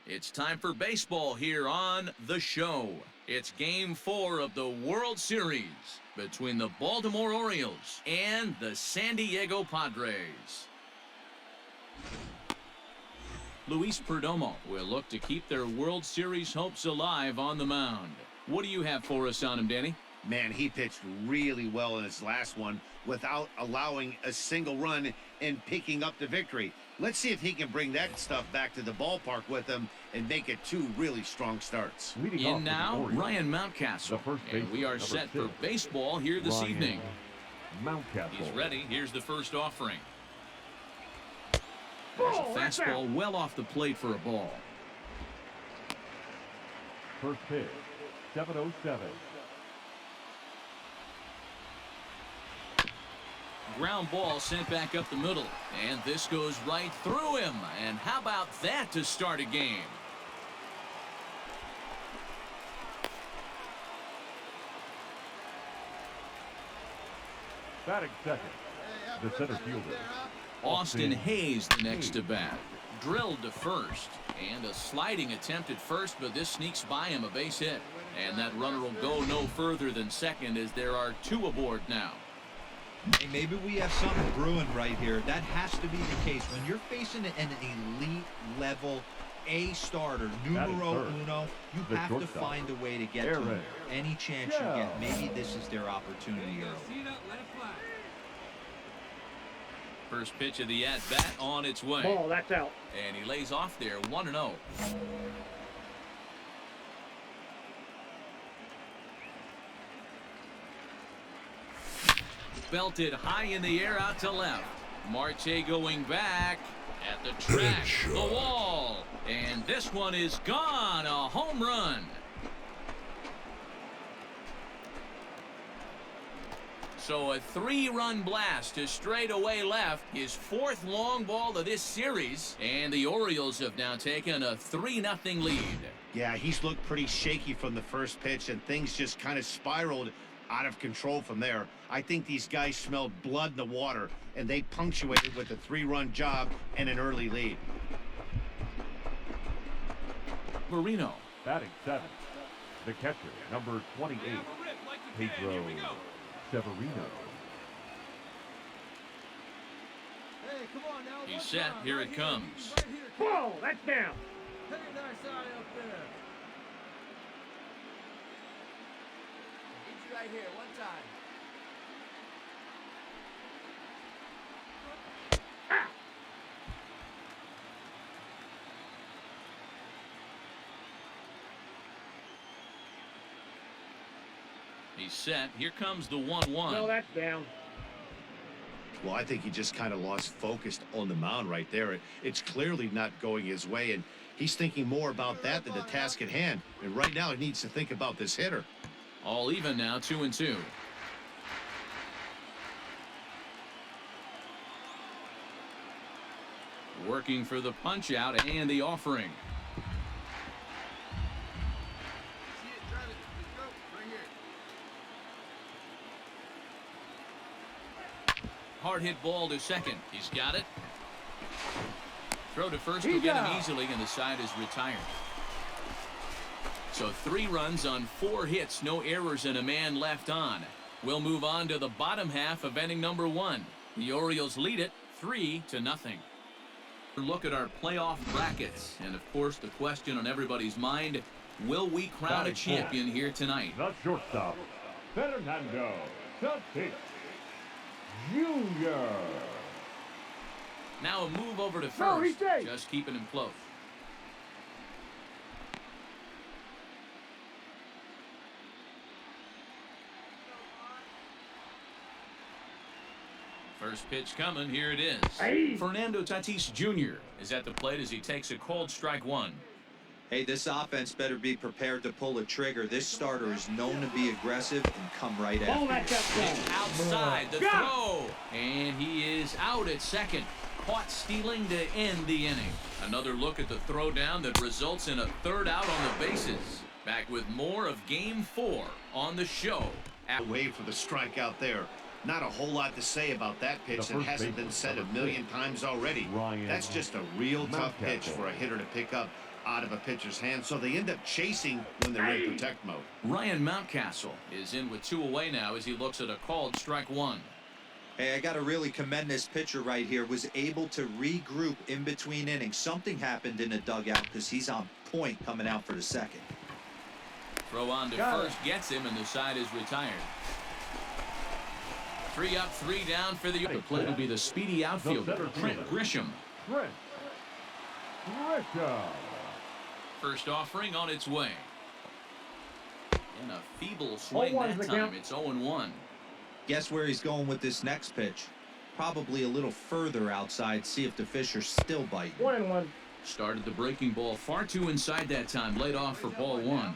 It's time for baseball here on The Show. It's Game 4 of the World Series between the Baltimore Orioles and the San Diego Padres. Luis Perdomo will look to keep their World Series hopes alive on the mound. What do you have for us on him, Danny? Man, he pitched really well in his last one without allowing a single run and picking up the victory. Let's see if he can bring that stuff back to the ballpark with him and make it two really strong starts. In now, Ryan Mountcastle. And we are set for baseball here this evening. Mountcastle. He's ready. Here's the first offering. There's a fastball well off the plate for a ball. First pitch, 7:07. Ground ball sent back up the middle. And this goes right through him. And how about that to start a game? Batting second, the center fielder, Austin Hayes the next to bat. Drilled to first. And a sliding attempt at first, but this sneaks by him, a base hit. And that runner will go no further than second as there are two aboard now. Hey, maybe we have something brewing right here. That has to be the case. When you're facing an elite level A starter, numero uno, you have to find a way to get to him. Any chance you get. Maybe this is their opportunity early. First pitch of the at-bat on its way. Ball, that's out. And he lays off there, 1-0. Belted high in the air out to left. Marte going back at the track, the wall. And this one is gone, a home run. So a 3-run blast to straightaway left, his fourth long ball of this series, and the Orioles have now taken a 3-0 lead. Yeah, he's looked pretty shaky from the first pitch, and things just kind of spiraled out of control from there. I think these guys smelled blood in the water, and they punctuated with a 3-run job and an early lead. Severino. Batting seventh, the catcher, number 28, Pedro Severino. Hey, come on now. He's set. Here it comes. Ball, that's down. Take a nice eye up there. Get you right here, one time. He's set. Here comes the 1-1. No, that's down. Well, I think he just kind of lost focus on the mound right there. It's clearly not going his way, and he's thinking more about that than the task at hand. And right now he needs to think about this hitter. All even now, 2-2. Working for the punch out and the offering. See it, drive it. Let's go. Right here. Hard hit ball to second. He's got it. Throw to first will get him easily, and the side is retired. So 3 runs on 4 hits, no errors, and a man left on. We'll move on to the bottom half of inning number 1. The Orioles lead it 3-0. Look at our playoff brackets, and of course the question on everybody's mind: will we crown a champion here tonight? The shortstop, Fernando Tatis Jr. Now a move over to first, just keeping him close. First pitch coming, here it is. Hey. Fernando Tatis Jr. is at the plate as he takes a called strike 1. Hey, this offense better be prepared to pull a trigger. This starter is known to be aggressive and come right Ball, after that's you. out. Outside the throw, and he is out at second. Caught stealing to end the inning. Another look at the throw down that results in a 3rd out on the bases. Back with more of Game 4 on the show. Away for the strikeout there. Not a whole lot to say about that pitch that hasn't been said a million times already. That's just a real tough pitch for a hitter to pick up. out of a pitcher's hand, so they end up chasing when they're in protect mode. Ryan Mountcastle is in with 2 away now as he looks at a called strike 1. Hey, I got to really commend this pitcher right here. Was able to regroup in between innings. Something happened in the dugout because he's on point coming out for the second. Throw on to first gets him, and the side is retired. 3 up, 3 down for the play will be the speedy outfielder, Trent Grisham. Trent Grisham. First offering on its way. And a feeble swing 0-1's that the time. count. It's 0-1. Guess where he's going with this next pitch? Probably a little further outside. See if the fish are still biting. 1-1. Started the breaking ball far too inside that time. Laid off for ball 1.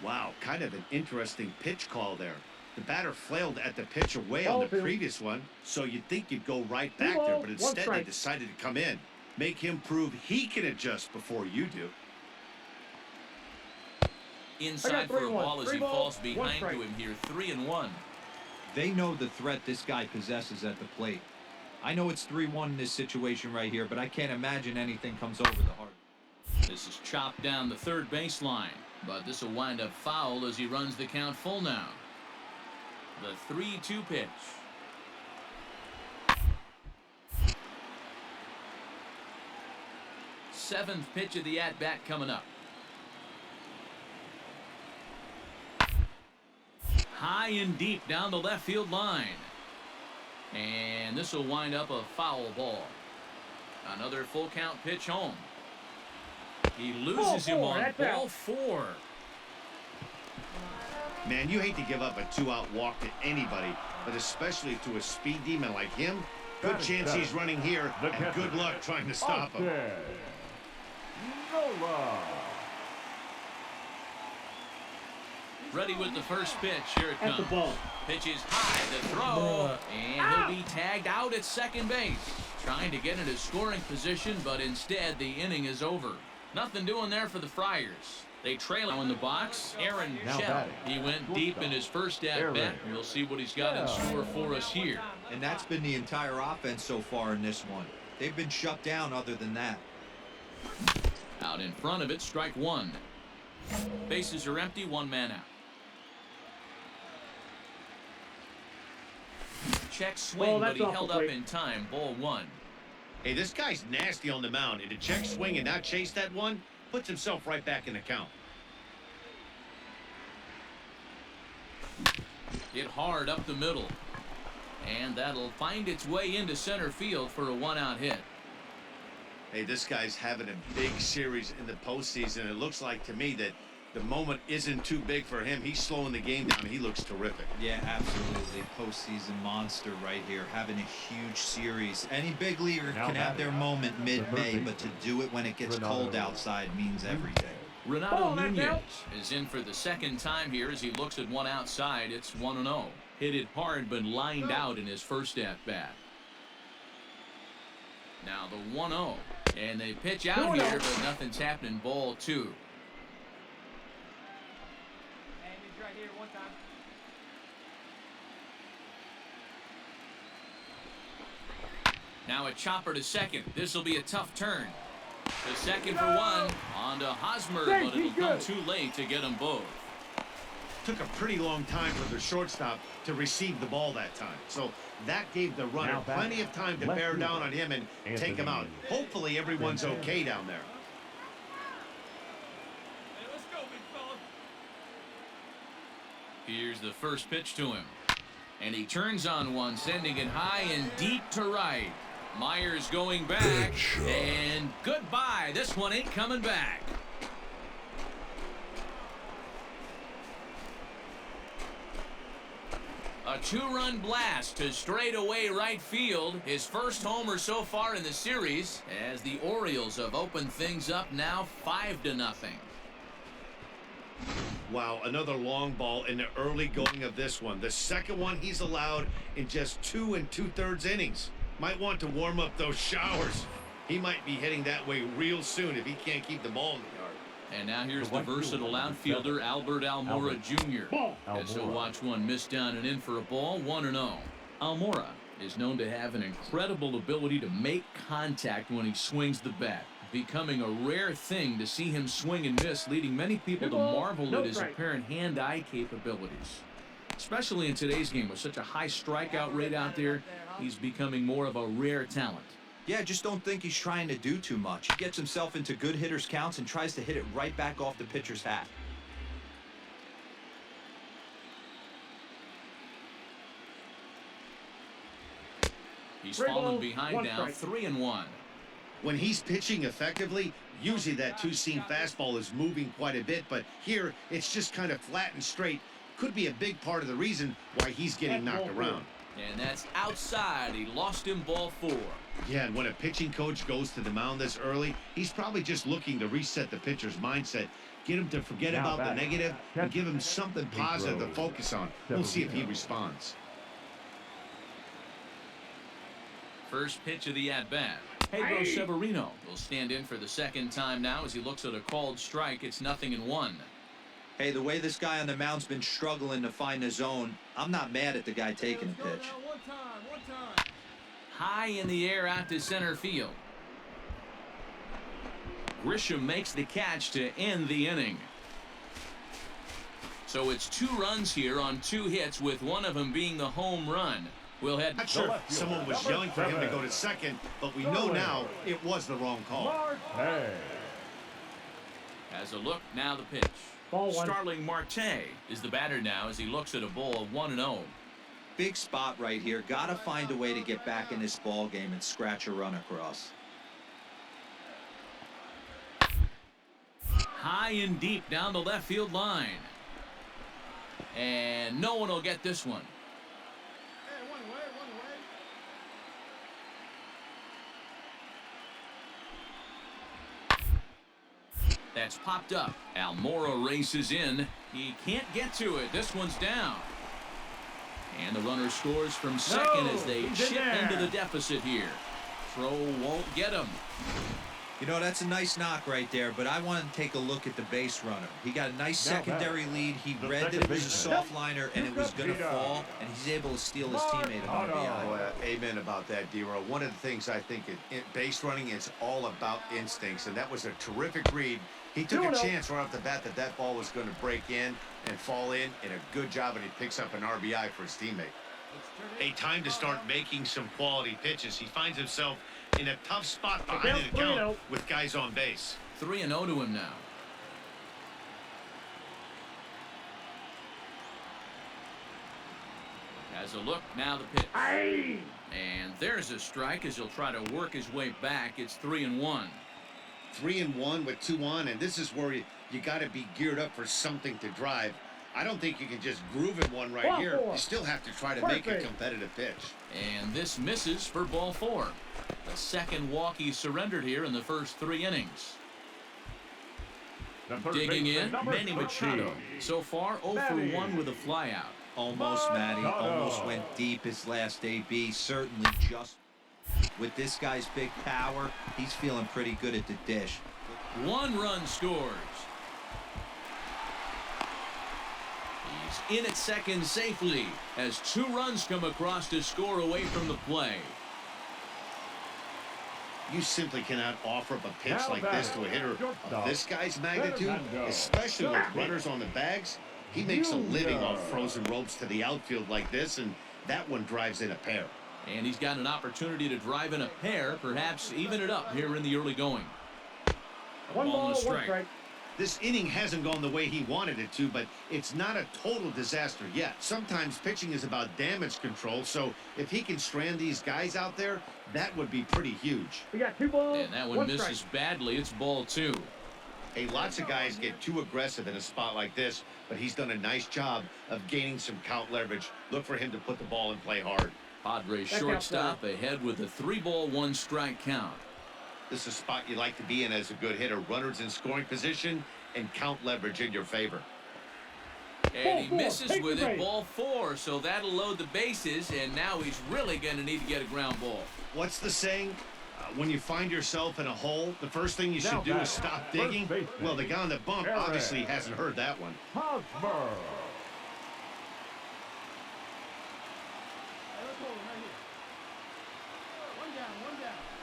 Wow, kind of an interesting pitch call there. The batter flailed at the pitch away on the Ball 2. previous one, so you'd think you'd go right back there, but instead they decided to come in. Make him prove he can adjust before you do. Inside for a 3-1. ball as he 3 balls, falls 1 behind to strike. him here. 3-1. They know the threat this guy possesses at the plate. I know it's 3-1 in this situation right here, but I can't imagine anything comes over the heart. This is chopped down the third baseline, but this will wind up foul as he runs the count full now. The 3-2 pitch. Seventh pitch of the at-bat coming up. High and deep down the left field line. And this will wind up a foul ball. Another full count pitch home. He loses him Ball 4, on that's ball out. 4. Man, you hate to give up a 2-out walk to anybody, but especially to a speed demon like him. Good chance he's running here, and good luck trying to stop him. Nola. Ready with the first pitch. Here it At the comes. ball. Pitch is high. The throw. And he'll be tagged out at second base. Trying to get into scoring position, but instead the inning is over. Nothing doing there for the Friars. They trail in the box. Aaron Now Shell. batting. He went deep in his first at-bat. We'll see what he's got in store for us here. And that's been the entire offense so far in this one. They've been shut down other than that. Out in front of it, strike 1. Bases are empty, 1 man out. Check swing, but that's he off held the up plate. in time. Ball 1. Hey, this guy's nasty on the mound, and to check swing and not chase that one puts himself right back in the count. Hit hard up the middle. And that'll find its way into center field for a 1-out hit. Hey, this guy's having a big series in the postseason. It looks like to me that the moment isn't too big for him. He's slowing the game down. He looks terrific. Yeah, absolutely. Postseason monster right here, having a huge series. Any big leaguer Now can have their batting. moment mid-May, but to do it when it gets Renato. cold outside means everything. Renato Ball, that's Nunez out. is in for the second time here as he looks at one outside. It's 1-0. Hit it hard but lined out in his first at-bat. Now the 1-0. And they pitch out 2-0. here, but nothing's happening. Ball 2. Hey, he's right here one time. Now a chopper to second. This will be a tough turn. The second for 1. On to Hosmer, Thanks, but it'll he's come good. too late to get them both. Took a pretty long time for the shortstop to receive the ball that time. So that gave the runner Now batting. plenty of time to Left bear fielder, down on him and take him out. Anthony Hopefully everyone's Santana. okay down there. Hey, let's go, big fella. Here's the first pitch to him. And he turns on one, sending it high and deep to right. Myers going back. And goodbye. This one ain't coming back. A 2-run blast to straightaway right field. His first homer so far in the series as the Orioles have opened things up now 5-0. Wow, another long ball in the early going of this one. The second one he's allowed in just 2 2/3 innings. Might want to warm up those showers. He might be heading that way real soon if he can't keep the ball in the yard. And now here's The the right fielder, versatile outfielder, seven. Albert Almora Jr. Ball. As he'll Almora. watch one miss down and in for a ball, 1-0. Almora is known to have an incredible ability to make contact when he swings the bat. becoming a rare thing to see him swing and miss, leading many people to marvel at his apparent hand-eye capabilities. Especially in today's game with such a high strikeout rate out there, he's becoming more of a rare talent. Yeah, just don't think he's trying to do too much. He gets himself into good hitters' counts and tries to hit it right back off the pitcher's hat. He's fallen behind now, 3-1. When he's pitching effectively, usually that two-seam fastball is moving quite a bit, but here it's just kind of flat and straight. Could be a big part of the reason why he's getting knocked around. And that's outside. He lost him, ball 4. Yeah, and when a pitching coach goes to the mound this early, he's probably just looking to reset the pitcher's mindset, get him to forget about the negative, and give him something positive to focus on. We'll see if he responds. First pitch of the at-bat. Pedro Severino will stand in for the second time now as he looks at a called strike. It's 0-1. Hey, the way this guy on the mound's been struggling to find his zone, I'm not mad at the guy taking a pitch. One time. High in the air out to center field. Grisham makes the catch to end the inning. So it's 2 runs here on 2 hits, with one of them being the home run. We'll head. Not sure if someone was yelling for him to go to second, but we know now it was the wrong call. As a look, now the pitch. Starling Marte is the batter now as he looks at a ball 1-0. Big spot right here. Got to find a way to get back in this ball game and scratch a run across. High and deep down the left field line. And no one will get this one. Hey, one away. That's popped up. Almora races in. He can't get to it. This one's down. And the runner scores from second as they chip into the deficit here. Throw won't get him. You know, that's a nice knock right there, but I want to take a look at the base runner. He got a nice secondary lead. He read that it was a soft liner and it was going to fall, and he's able to steal his teammate an RBI. Oh, amen about that, D-Row. One of the things I think in base running is all about instincts, and that was a terrific read. He took a chance right off the bat that ball was going to break in and fall in, and a good job, and he picks up an RBI for his teammate. A time to start making some quality pitches. He finds himself in a tough spot behind the count with guys on base. 3-0 to him now. As a look, now the pitch. And there's a strike as he'll try to work his way back. It's 3-1. 3-1 with 2 on, and this is where you got to be geared up for something to drive. I don't think you can just groove in one right here. You still have to try to make a competitive pitch. And this misses for ball 4. The second walk he surrendered here in the first 3 innings. Digging in, Manny Machado. So far, 0 for 1 with a flyout. Almost, Matty. Almost went deep his last AB. Certainly just with this guy's big power, he's feeling pretty good at the dish. 1 run scores. He's in at second safely as 2 runs come across to score away from the play. You simply cannot offer up a pitch like this to a hitter of this guy's magnitude, especially with runners on the bags. He makes a living off frozen ropes to the outfield like this, and that one drives in a pair. And he's got an opportunity to drive in a pair, perhaps even it up here in the early going. One ball, one strike. This inning hasn't gone the way he wanted it to, but it's not a total disaster yet. Sometimes pitching is about damage control, so if he can strand these guys out there, that would be pretty huge. We got 2 balls. And that one misses strike. badly. It's ball 2. Hey, lots of guys get too aggressive in a spot like this, but he's done a nice job of gaining some count leverage. Look for him to put the ball and play hard. Padres shortstop ahead with a 3-ball, 1-strike count. This is a spot you like to be in as a good hitter. Runners in scoring position and count leverage in your favor. And he misses with it, ball 4, so that'll load the bases, and now he's really going to need to get a ground ball. What's the saying? When you find yourself in a hole, the first thing you should do is stop digging. Well, the guy on the bump obviously hasn't heard that one.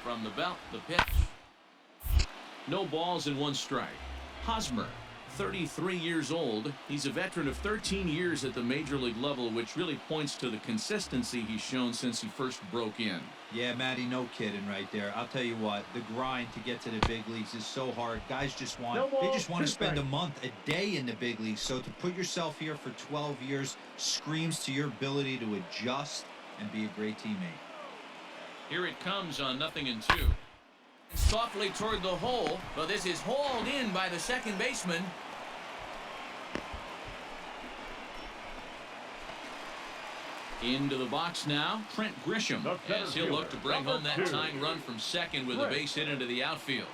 From the belt, the pitch. No balls and 1 strike. Hosmer, 33 years old. He's a veteran of 13 years at the major league level, which really points to the consistency he's shown since he first broke in. Yeah, Matty, no kidding right there. I'll tell you what, the grind to get to the big leagues is so hard. Guys just want, they just want to spend a month, a day in the big leagues. So to put yourself here for 12 years screams to your ability to adjust and be a great teammate. Here it comes on 0-2. Softly toward the hole, but this is hauled in by the second baseman. Into the box now, Trent Grisham, as he'll look to bring home that tying run from second with a base hit into the outfield.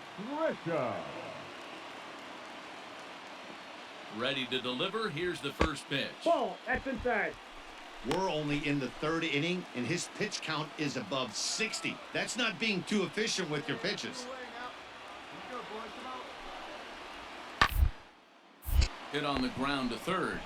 Ready to deliver. Here's the first pitch. Ball, that's inside. We're only in the 3rd inning, and his pitch count is above 60. That's not being too efficient with your pitches. Hit on the ground to third.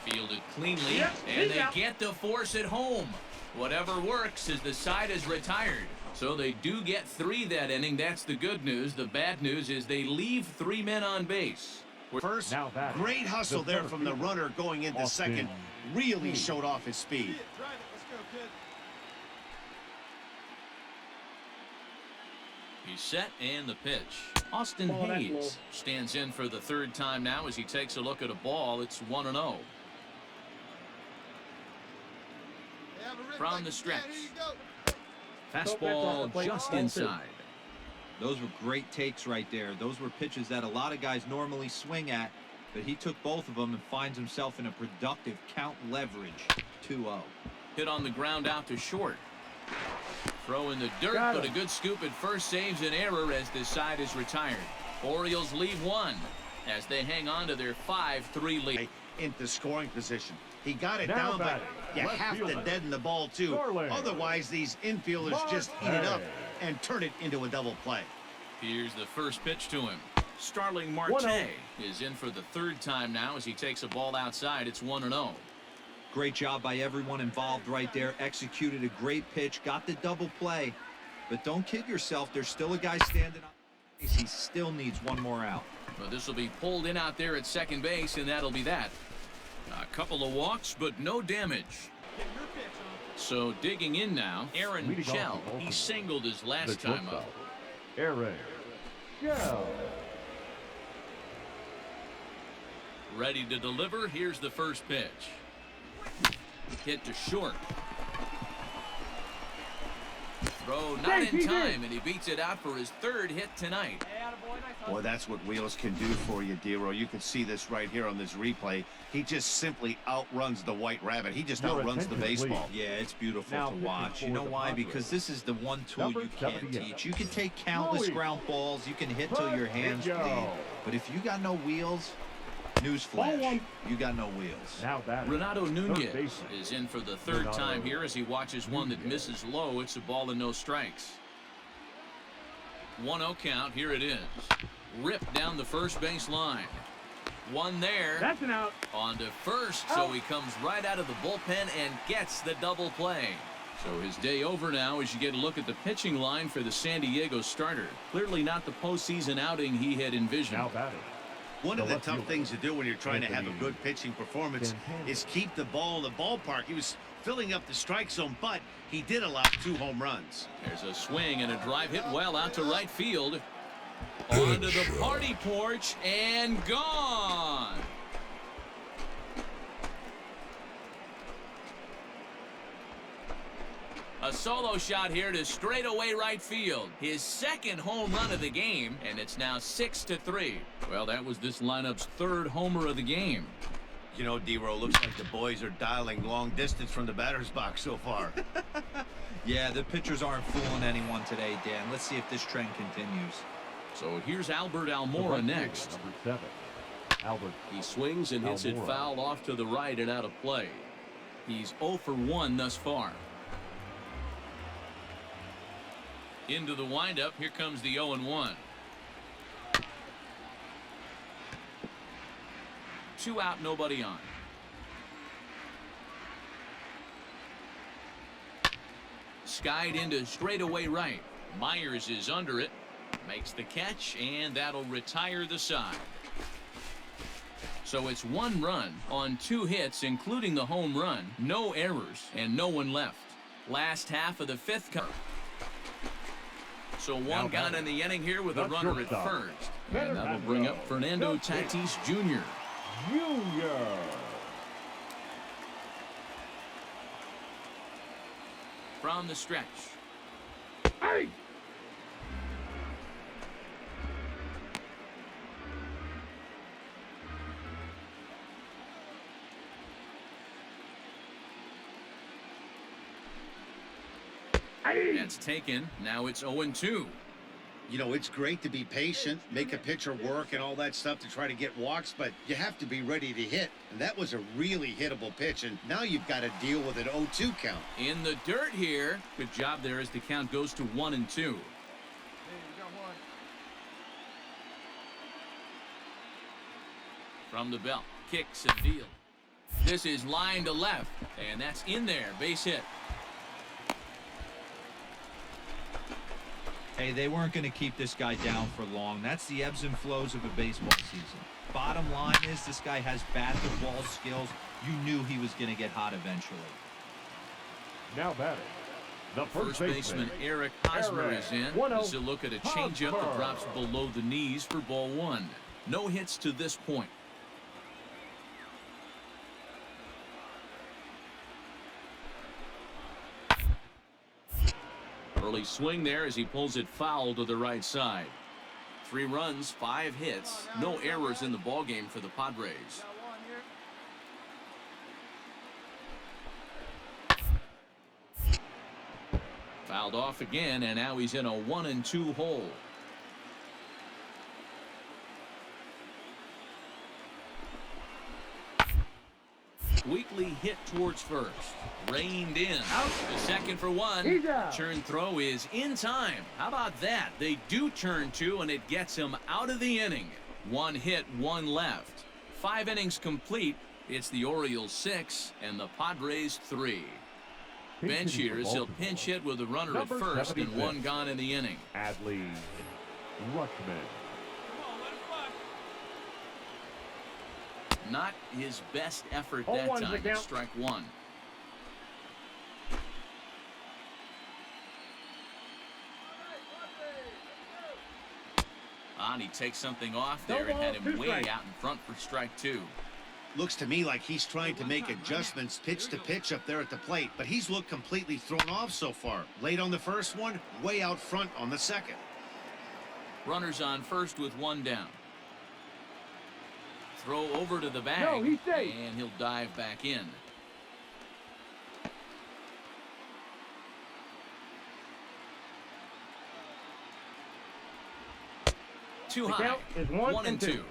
Fielded cleanly, and they get the force at home. Whatever works as the side is retired. So they do get 3 that inning. That's the good news. The bad news is they leave 3 men on base. First, great hustle there from the runner going into second. Really showed off his speed. He's set, and the pitch. Austin Hayes stands in for the 3rd time now as he takes a look at a ball. It's 1-0. From the stretch. Fastball just inside. Those were great takes right there. Those were pitches that a lot of guys normally swing at, but he took both of them and finds himself in a productive count leverage. 2-0. Hit on the ground out to short. Throw in the dirt, but a good scoop at first saves an error as this side is retired. Orioles lead 1 as they hang on to their 5-3 lead. Into scoring position. He got it down, but you have to deaden the ball too. Otherwise, these infielders just eat it up and turn it into a double play. Here's the first pitch to him. Starling Marte is in for the 3rd time now as he takes a ball outside. It's 1-0. Great job by everyone involved right there. Executed a great pitch, got the double play. But don't kid yourself, there's still a guy standing on base. He still needs 1 more out. Well, this will be pulled in out there at second base, and that'll be that. A couple of walks, but no damage. So digging in now, Aaron Shell. He singled his last time up. Aaron Shell. Ready to deliver. Here's the first pitch. Hit to short. Throw not in time, and he beats it out for his 3rd hit tonight. Boy, that's what wheels can do for you, D-Row. You can see this right here on this replay. He just simply outruns the White Rabbit. He just outruns the baseball. Yeah, it's beautiful to watch. You know why? Because this is the one tool you can't teach. You can take countless ground balls. You can hit till your hands bleed. But if you got no wheels, newsflash, you got no wheels. Renato Nunez is in for the 3rd time here as he watches one that misses low. It's a ball and no strikes. 1-0 count. Here it is. Ripped down the first base line. One there. That's an out. On to first, so he comes right out of the bullpen and gets the double play. So his day over now as you get a look at the pitching line for the San Diego starter. Clearly not the postseason outing he had envisioned. One of the tough things to do when you're trying to have a good pitching performance is keep the ball in the ballpark. He was filling up the strike zone, but he did allow 2 home runs. There's a swing and a drive hit well out to right field. Onto the party porch and gone. A solo shot here to straightaway right field. His 2nd home run of the game, and it's now 6-3. Well, that was this lineup's 3rd homer of the game. You know, D-Row, looks like the boys are dialing long distance from the batter's box so far. Yeah, the pitchers aren't fooling anyone today, Dan. Let's see if this trend continues. So here's Albert Almora next. Number 7. He swings and hits it foul off to the right and out of play. He's 0 for 1 thus far. Into the windup. Here comes the 0-1. 2 out, nobody on. Skied into straightaway right. Myers is under it. Makes the catch, and that'll retire the side. So it's 1 run on 2 hits, including the home run, no errors, and no one left. Last half of the 5th quarter. So 1 gone in the inning here with a runner at first. And that'll bring up Fernando Tatis Jr. From the stretch. Hey! That's taken. Now it's 0-2. You know, it's great to be patient, make a pitcher work and all that stuff to try to get walks, but you have to be ready to hit. And that was a really hittable pitch, and now you've got to deal with an 0-2 count. In the dirt here. Good job there as the count goes to 1-2. Hey, you got 1. From the belt. Kicks and field. This is line to left, and that's in there. Base hit. Hey, they weren't going to keep this guy down for long. That's the ebbs and flows of a baseball season. Bottom line is this guy has bat-to-ball skills. You knew he was going to get hot eventually. Now batting, the First baseman Eric Hosmer is in. This is a look at a changeup that drops below the knees for ball 1. No hits to this point. Early swing there as he pulls it foul to the right side. 3 runs, 5 hits, no errors in the ballgame for the Padres. Fouled off again, and now he's in a 1-2 hole. Weakly hit towards first. Reined in. Out. The second for 1. Turn throw is in time. How about that? They do turn 2, and it gets him out of the inning. 1 hit, 1 left. 5 innings complete. It's the Orioles 6 and the Padres 3. Bench here as he'll pinch hit with a runner at first and 1 gone in the inning. Adley Rutschman. Not his best effort that time. Strike 1. And he takes something off there and had him way out in front for strike 2. Looks to me like he's trying to make adjustments pitch to pitch up there at the plate, but he's looked completely thrown off so far. Late on the first one, way out front on the second. Runners on first with 1 down. Throw over to the bag, and he'll dive back in. Too high. 1-2.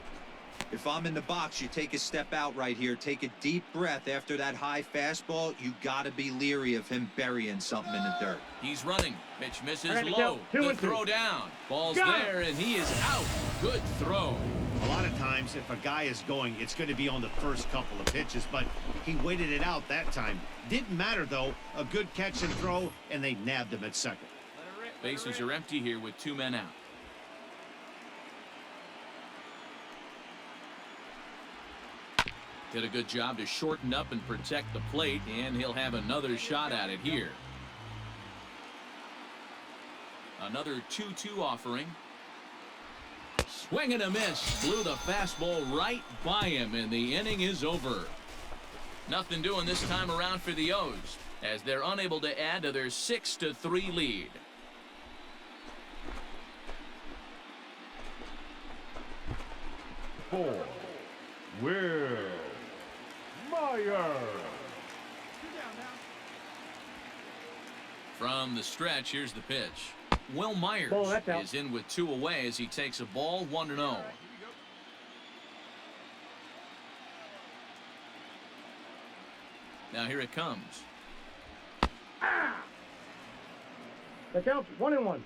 If I'm in the box, you take a step out right here. Take a deep breath after that high fastball. You got to be leery of him burying something in the dirt. He's running. Pitch misses low. The throw down. Ball's there, and he is out. Good throw. A lot of times, if a guy is going, it's going to be on the first couple of pitches, but he waited it out that time. Didn't matter, though. A good catch and throw, and they nabbed him at second. Bases are empty here with 2 men out. Did a good job to shorten up and protect the plate, and he'll have another shot at it here. Another 2-2 offering. Swing and a miss. Blew the fastball right by him, and the inning is over. Nothing doing this time around for the O's, as they're unable to add to their 6-3 lead. For Will Myers. From the stretch, here's the pitch. Will Myers is in with 2 away as he takes a ball 1-0. Now here it comes. The count's 1-1.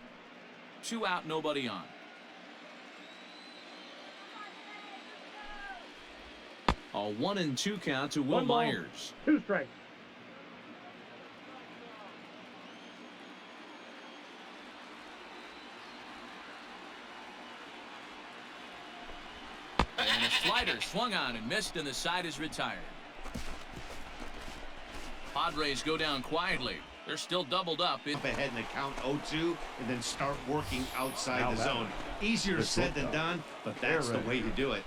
2 out, nobody on. A 1-2 count to Will Myers. 2 strikes. slider swung on and missed, and the side is retired. Padres go down quietly. They're still doubled up. Up ahead in the count 0-2 and then start working outside the zone. Easier said than done, but that's the way to do it.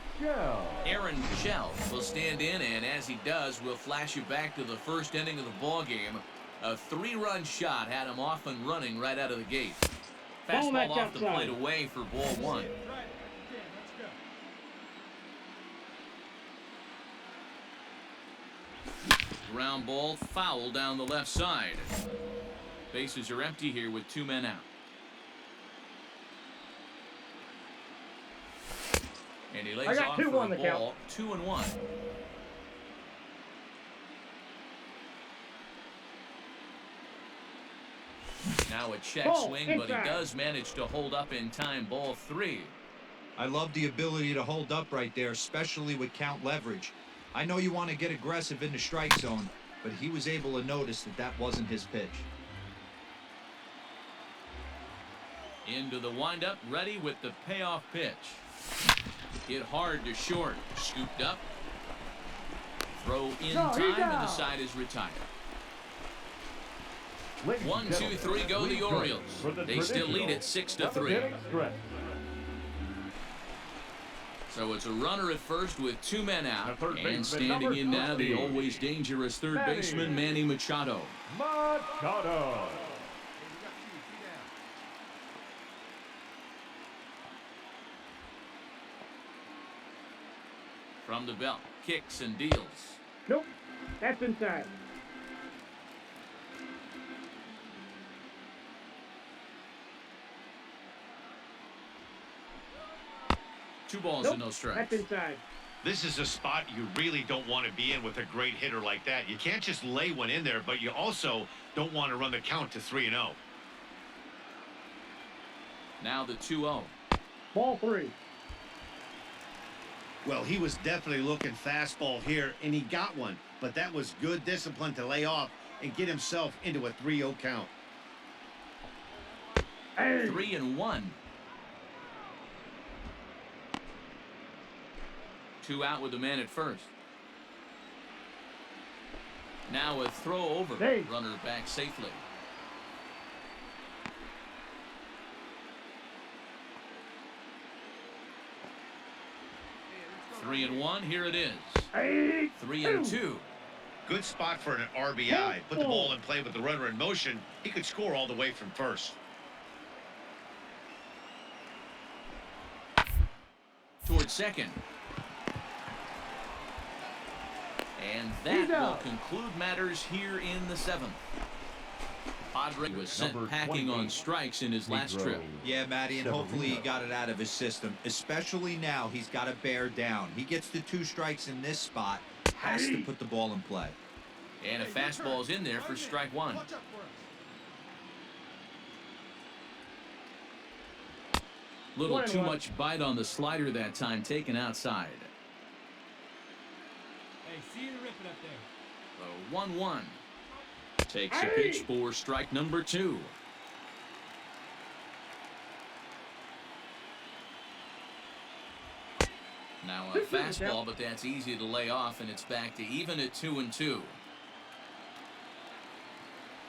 Aaron Shell will stand in, and as he does, we'll flash you back to the first inning of the ball game. A 3-run shot had him off and running right out of the gate. Fastball off the plate away for ball 1. Ground ball foul down the left side. Bases are empty here with 2 men out. And he lays off for a ball, 2-1. Now a check swing, but he does manage to hold up in time, ball 3. I love the ability to hold up right there, especially with count leverage. I know you want to get aggressive in the strike zone, but he was able to notice that that wasn't his pitch. Into the windup, ready with the payoff pitch. Hit hard to short, scooped up. Throw in time, and the side is retired. 1, 2, 3 go the Orioles. They still lead it 6-3. So it's a runner at first with 2 men out, and standing in now the always dangerous third baseman Manny Machado. From the belt, kicks and deals. Nope, that's inside. Two balls and no strikes. That's inside. This is a spot you really don't want to be in with a great hitter like that. You can't just lay one in there, but you also don't want to run the count to 3-0. Now the 2-0. Ball 3. Well, he was definitely looking fastball here, and he got one. But that was good discipline to lay off and get himself into a 3-0 count. 3-1. 2 out with the man at first. Now a throw over. Runner back safely. Three and 1. Here it is. 3-2. Good spot for an RBI. Put the ball in play with the runner in motion. He could score all the way from first. Towards second. And that will conclude matters here in the 7th. Padre was sent packing on strikes in his last trip. Yeah, Matty, and hopefully he got it out of his system. Especially now, he's got to bear down. He gets the 2 strikes in this spot, has to put the ball in play. And a fastball's in there for strike 1. Little too much bite on the slider that time, taken outside. Hey, see you rip it up there. The 1-1. Takes a pitch for strike number 2. Now a fastball, but that's easy to lay off, and it's back to even at 2-2.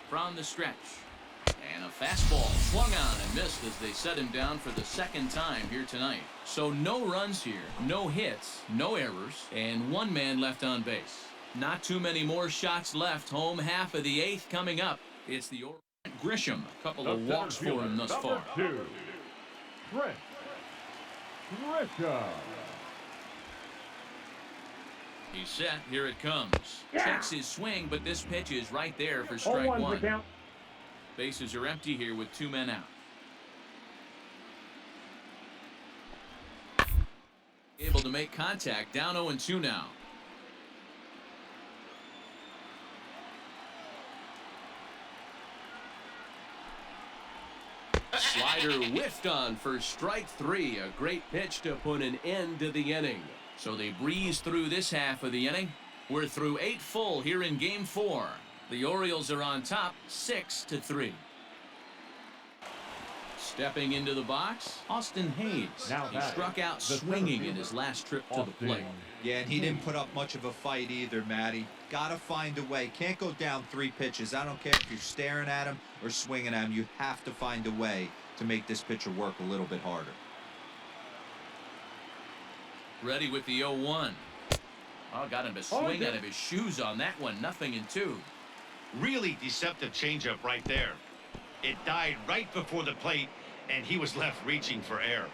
From the stretch. And a fastball swung on and missed as they set him down for the 2nd time here tonight. So no runs here, no hits, no errors, and 1 man left on base. Not too many more shots left. Home half of the 8th coming up. It's the Grisham. A couple of walks for him thus far. Grisham. He's set. Here it comes. Checks his swing, but this pitch is right there for strike 1. Bases are empty here with 2 men out. Able to make contact. Down 0-2 now. Slider whiffed on for strike 3. A great pitch to put an end to the inning. So they breeze through this half of the inning. We're through 8 full here in Game 4. The Orioles are on top 6-3. Stepping into the box, Austin Hayes. Now He batting, struck out the swinging center in his last trip to the Austin plate. Yeah, and he didn't put up much of a fight either, Matty. Gotta find a way. Can't go down 3 pitches. I don't care if you're staring at him or swinging at him. You have to find a way to make this pitcher work a little bit harder. Ready with the 0-1. Oh, got him to swing out of his shoes on that one. 0-2. Really deceptive changeup right there. It died right before the plate, and he was left reaching for air.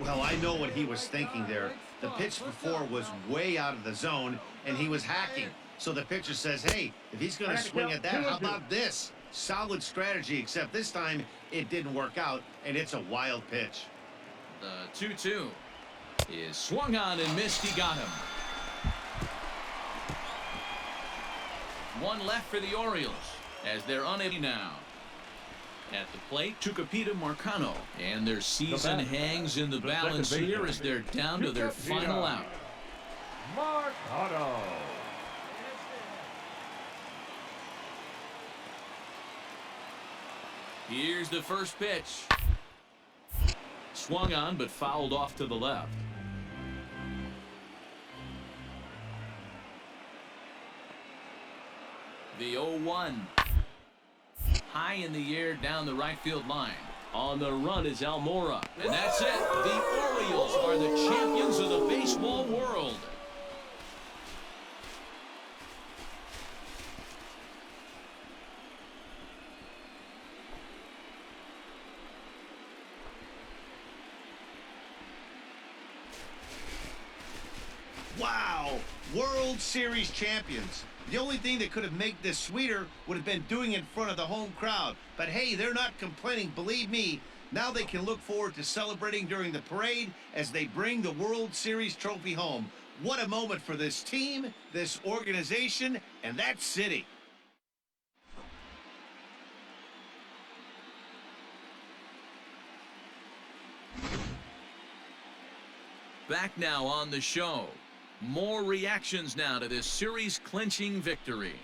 Well, I know what he was thinking there. The pitch before was way out of the zone, and he was hacking. So the pitcher says, hey, if he's going to swing at that, how about this? Solid strategy, except this time it didn't work out, and it's a wild pitch. The 2-2 is swung on and missed. He got him. One left for the Orioles as they're unable now. At the plate, Tucupita Marcano, and their season hangs in the balance here as they're down to their final out. Marcano. Here's the first pitch. Swung on but fouled off to the left. The 0-1. High in the air down the right field line. On the run is Almora. And that's it. The Orioles are the champions of the baseball world. Wow! World Series champions. The only thing that could have made this sweeter would have been doing it in front of the home crowd. But hey, they're not complaining, believe me. Now they can look forward to celebrating during the parade as they bring the World Series trophy home. What a moment for this team, this organization, and that city. Back now on the show. More reactions now to this series-clinching victory.